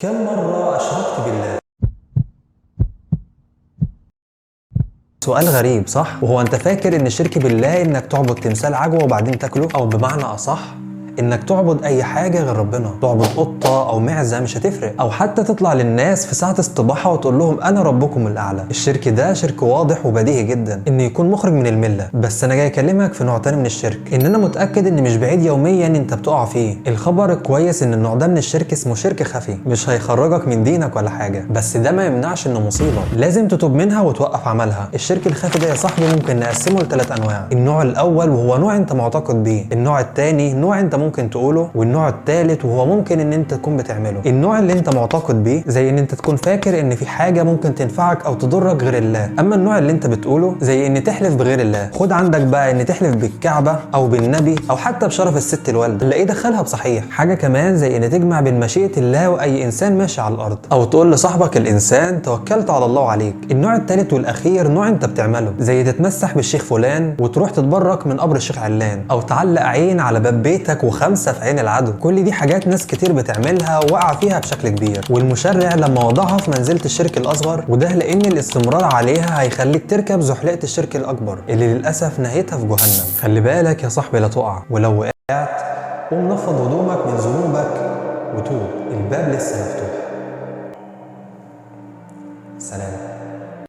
كم مرة أشركت بالله؟ سؤال غريب صح؟ وهو أنت فاكر إن الشرك بالله إنك تعبد تمثال عجوة وبعدين تاكله؟ أو بمعنى أصح إنك تعبد أي حاجة غير ربنا، تعبد قطة أو معزة مش هتفرق، أو حتى تطلع للناس في ساعة استباحة وتقول لهم أنا ربكم الأعلى. الشرك ده شرك واضح وبديهي جدا إنه يكون مخرج من الملة، بس أنا جاي أكلمك في نوع تاني من الشرك، إن أنا متأكد إن مش بعيد يوميا أنت بتقع فيه. الخبر الكويس إن النوع ده من الشرك اسمه شرك خفي، مش هيخرجك من دينك ولا حاجة، بس ده ما يمنعش إنه مصيبة لازم تتوب منها وتوقف عملها. الشرك الخفي ده يا صاحبي ممكن نقسمه ل3 أنواع. النوع الأول وهو نوع أنت معتقد بيه، النوع الثاني نوع أنت ممكن تقوله، والنوع الثالث وهو ممكن ان انت تكون بتعمله. النوع اللي انت معتقد بيه زي ان انت تكون فاكر ان في حاجه ممكن تنفعك او تضرك غير الله. اما النوع اللي انت بتقوله زي ان تحلف بغير الله. خد عندك بقى ان تحلف بالكعبه او بالنبي او حتى بشرف الست الوالده اللي ايه دخلها بصحيح. حاجه كمان زي ان تجمع بين مشيئه الله واي انسان ماشي على الارض، او تقول لصاحبك الانسان توكلت على الله عليك. النوع الثالث والاخير نوع انت بتعمله، زي تتمسح بالشيخ فلان وتروح تتبرك من قبر الشيخ علان، او تعلق عين على باب بيتك وخمسه في عين العدو. كل دي حاجات ناس كتير بتعملها ووقع فيها بشكل كبير، والمشرع لما وضعها في منزلة الشرك الأصغر، وده لأن الاستمرار عليها هيخليك تركب زحلقة الشرك الأكبر اللي للأسف نهايتها في جهنم. خلي بالك يا صاحبي لا تقع، ولو وقعت قوم نفض هدومك من ذنوبك وتوب، الباب لسه مفتوح.